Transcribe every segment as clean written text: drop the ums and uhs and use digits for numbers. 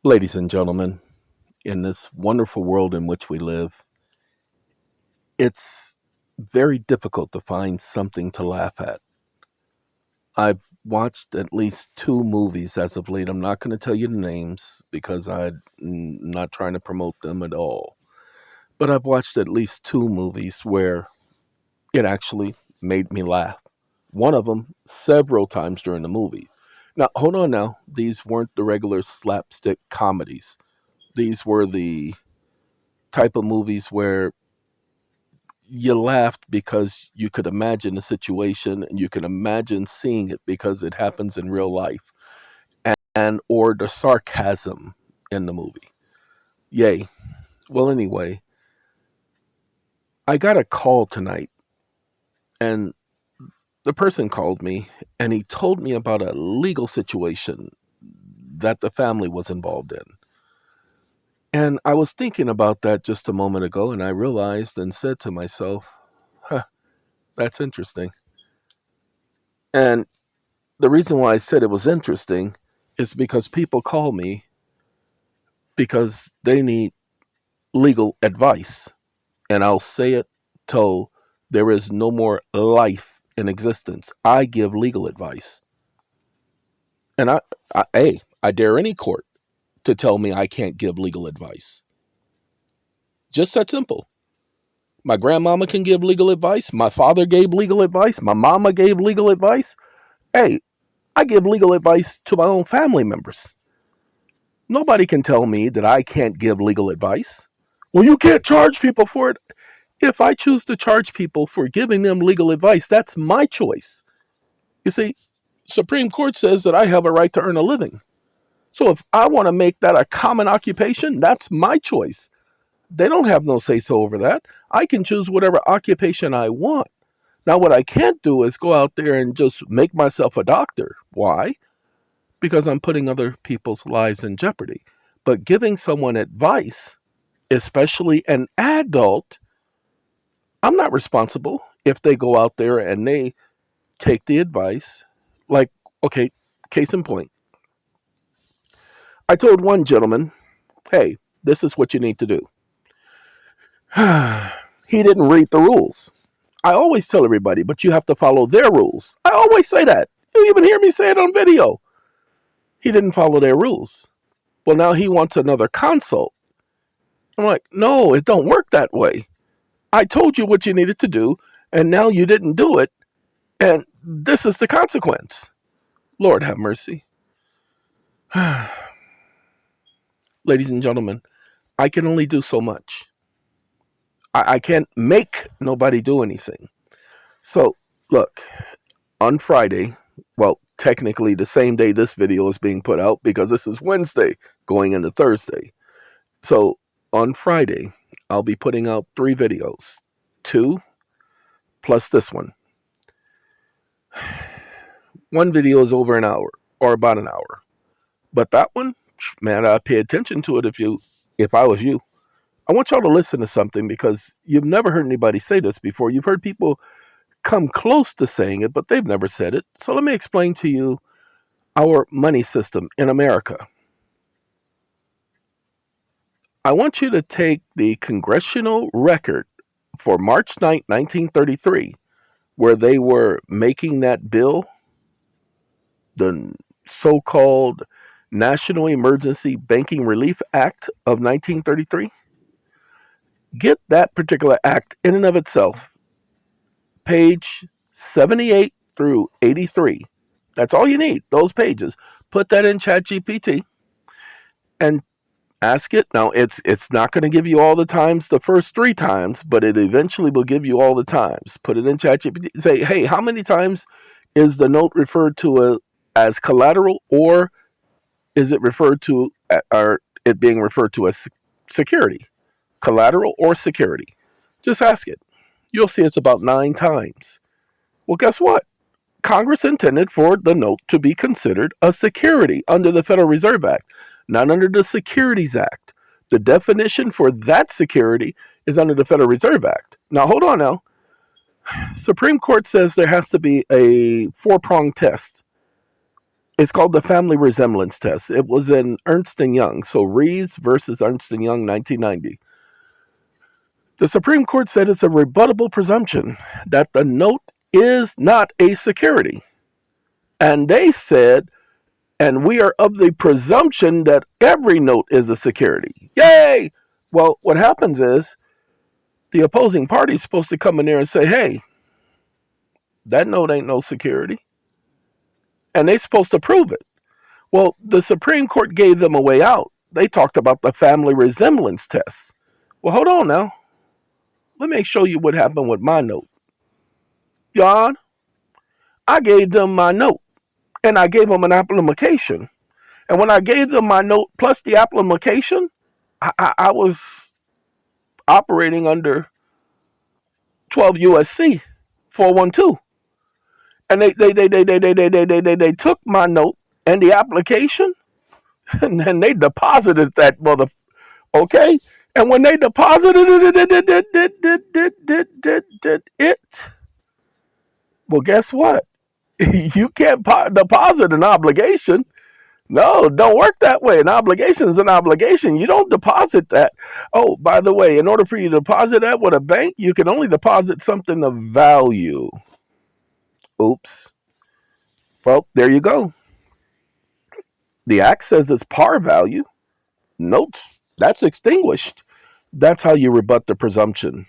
Ladies and gentlemen, in this wonderful world in which we live, it's very difficult to find something to laugh at. I've watched at least two movies as of late. I'm not going to tell you the names because I'm not trying to promote them at all. But I've watched at least two movies where it actually made me laugh. One of them several times during the movie. Now, hold on now. These weren't the regular slapstick comedies. These were the type of movies where you laughed because you could imagine the situation and you can imagine seeing it because it happens in real life, and or the sarcasm in the movie. Yay. Well, anyway, I got a call tonight, and the person called me and he told me about a legal situation that the family was involved in. And I was thinking about that just a moment ago, and I realized and said to myself, huh, that's interesting. And the reason why I said it was interesting is because people call me because they need legal advice. And I'll say it till there is no more life in existence. I give legal advice. And I dare any court to tell me I can't give legal advice. Just that simple. My grandmama can give legal advice. My father gave legal advice. My mama gave legal advice. Hey, I give legal advice to my own family members. Nobody can tell me that I can't give legal advice. Well, you can't charge people for it. If I choose to charge people for giving them legal advice, that's my choice. You see, Supreme Court says that I have a right to earn a living. So if I want to make that a common occupation, that's my choice. They don't have no say so over that. I can choose whatever occupation I want. Now, what I can't do is go out there and just make myself a doctor. Why? Because I'm putting other people's lives in jeopardy. But giving someone advice, especially an adult, I'm not responsible if they go out there and they take the advice. Like, okay, case in point, I told one gentleman, hey, this is what you need to do. He didn't read the rules. I always tell everybody, but you have to follow their rules. I always say that. You even hear me say it on video. He didn't follow their rules. Well, now he wants another consult. I'm like, no, it don't work that way. I told you what you needed to do, and now you didn't do it, and this is the consequence. Lord have mercy. Ladies and gentlemen, I can only do so much. I can't make nobody do anything. So, look, on Friday, well, technically the same day this video is being put out because this is Wednesday going into Thursday. So, on Friday, I'll be putting out 3 videos, 2 plus this one. One video is over an hour or about an hour. But that one, man, I'd pay attention to it if I was you. I want y'all to listen to something because you've never heard anybody say this before. You've heard people come close to saying it, but they've never said it. So let me explain to you our money system in America. I want you to take the congressional record for March 9th, 1933, where they were making that bill, the so called National Emergency Banking Relief Act of 1933. Get that particular act in and of itself, page 78 through 83. That's all you need, those pages. Put that in ChatGPT and ask it. Now, it's not going to give you all the times the first 3 times, but it eventually will give you all the times. Put it in ChatGPT. Say, hey, how many times is the note referred to as collateral, or is it referred to, or it being referred to as security? Collateral or security? Just ask it. You'll see it's about 9 times. Well, guess what? Congress intended for the note to be considered a security under the Federal Reserve Act, not under the Securities Act. The definition for that security is under the Federal Reserve Act. Now, hold on now. Supreme Court says there has to be a 4-pronged test. It's called the family resemblance test. It was in Ernst & Young. So Rees versus Ernst & Young, 1990. The Supreme Court said it's a rebuttable presumption that the note is not a security. And they said, and we are of the presumption that every note is a security. Yay! Well, what happens is the opposing party is supposed to come in there and say, hey, that note ain't no security. And they're supposed to prove it. Well, the Supreme Court gave them a way out. They talked about the family resemblance test. Well, hold on now. Let me show you what happened with my note. Y'all, I gave them my note and I gave them an application. And when I gave them my note plus the application, I was operating under 12 USC 412. And they took my note and the application and then they deposited that mother. Okay? And when they deposited it, well, guess what? You can't deposit an obligation. No, don't work that way. An obligation is an obligation. You don't deposit that. Oh, by the way, in order for you to deposit that with a bank, you can only deposit something of value. Oops. Well, there you go. The act says it's par value. Notes, that's extinguished. That's how you rebut the presumption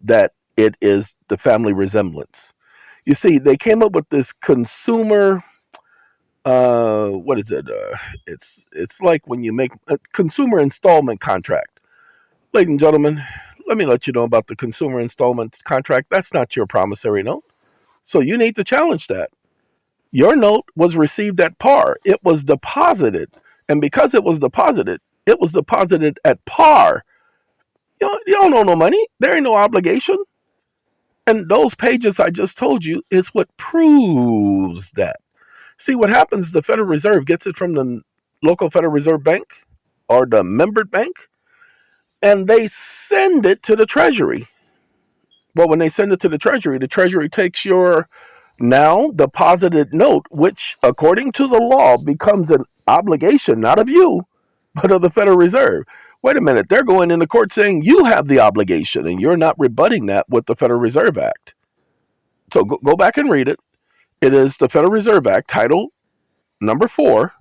that it is the family resemblance. You see, they came up with this consumer what is it? It's like when you make a consumer installment contract. Ladies and gentlemen, let me let you know about the consumer installment contract. That's not your promissory note. So you need to challenge that. Your note was received at par. It was deposited. And because it was deposited at par. You don't owe no money. There ain't no obligation. And those pages I just told you is what proves that. See, what happens, the Federal Reserve gets it from the local Federal Reserve Bank or the membered bank, and they send it to the Treasury. Well, when they send it to the Treasury takes your now deposited note, which, according to the law, becomes an obligation, not of you, but of the Federal Reserve. Wait a minute, they're going into court saying you have the obligation, and you're not rebutting that with the Federal Reserve Act. So go back and read it. It is the Federal Reserve Act, Title number 4,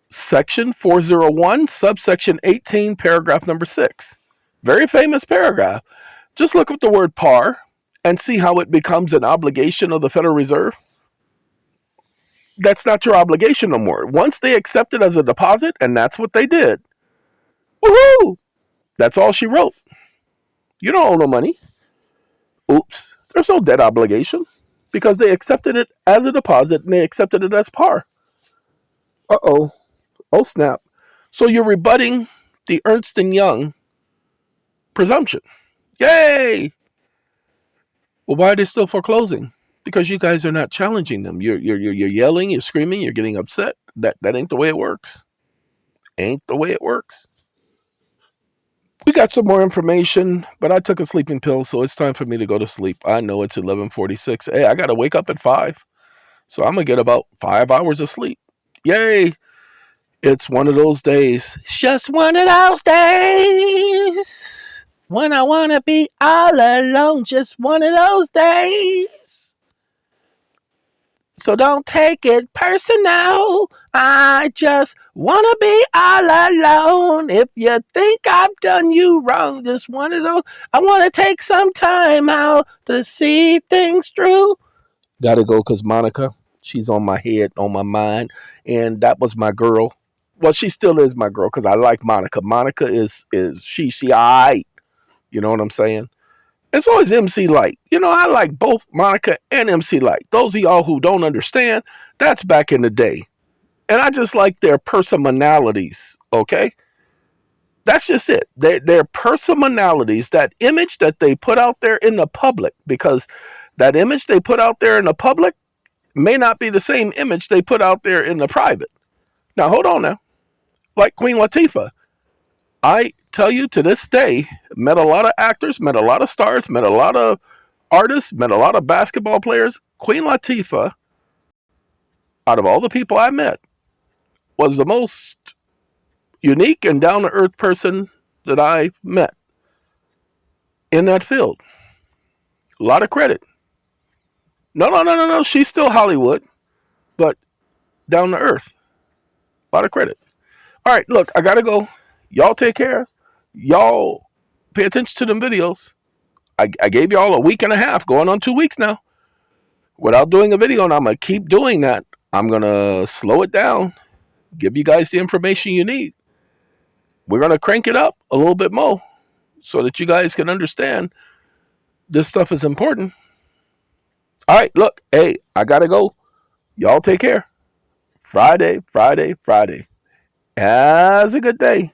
Section 401, subsection 18, paragraph number 6. Very famous paragraph. Just look up the word par and see how it becomes an obligation of the Federal Reserve. That's not your obligation no more. Once they accept it as a deposit, and that's what they did, woohoo! That's all she wrote. You don't owe no money. Oops. There's no debt obligation because they accepted it as a deposit and they accepted it as par. Uh-oh. Oh, snap. So you're rebutting the Ernst & Young presumption. Yay! Well, why are they still foreclosing? Because you guys are not challenging them. You're yelling, you're screaming, you're getting upset. That ain't the way it works. Ain't the way it works. We got some more information, but I took a sleeping pill, so it's time for me to go to sleep. I know it's 11:46. Hey, I got to wake up at 5. So I'm going to get about 5 hours of sleep. Yay! It's one of those days. It's just one of those days when I want to be all alone. Just one of those days. So don't take it personal. I just want to be all alone. If you think I've done you wrong, just one of those. I want to take some time out to see things through. Gotta go because Monica, she's on my head, on my mind. And that was my girl. Well, she still is my girl because I like Monica. Monica is she all right. You know what I'm saying? It's always MC Light. You know, I like both Monica and MC Light. Those of y'all who don't understand, that's back in the day. And I just like their personalities, okay? That's just it. Their personalities, that image that they put out there in the public, because that image they put out there in the public may not be the same image they put out there in the private. Now, hold on now. Like Queen Latifah. I tell you, to this day, met a lot of actors, met a lot of stars, met a lot of artists, met a lot of basketball players. Queen Latifah, out of all the people I met, was the most unique and down to earth person that I met in that field. A lot of credit. No, no, no, no, no. She's still Hollywood, but down to earth. A lot of credit. All right, look, I gotta go. Y'all take care. Y'all pay attention to them videos. I gave y'all a week and a half, going on 2 weeks now, without doing a video, and I'm gonna keep doing that. I'm gonna slow it down, give you guys the information you need. We're gonna crank it up a little bit more so that you guys can understand this stuff is important. All right, look, hey, I gotta go. Y'all take care. Friday, Friday, Friday. Has a good day.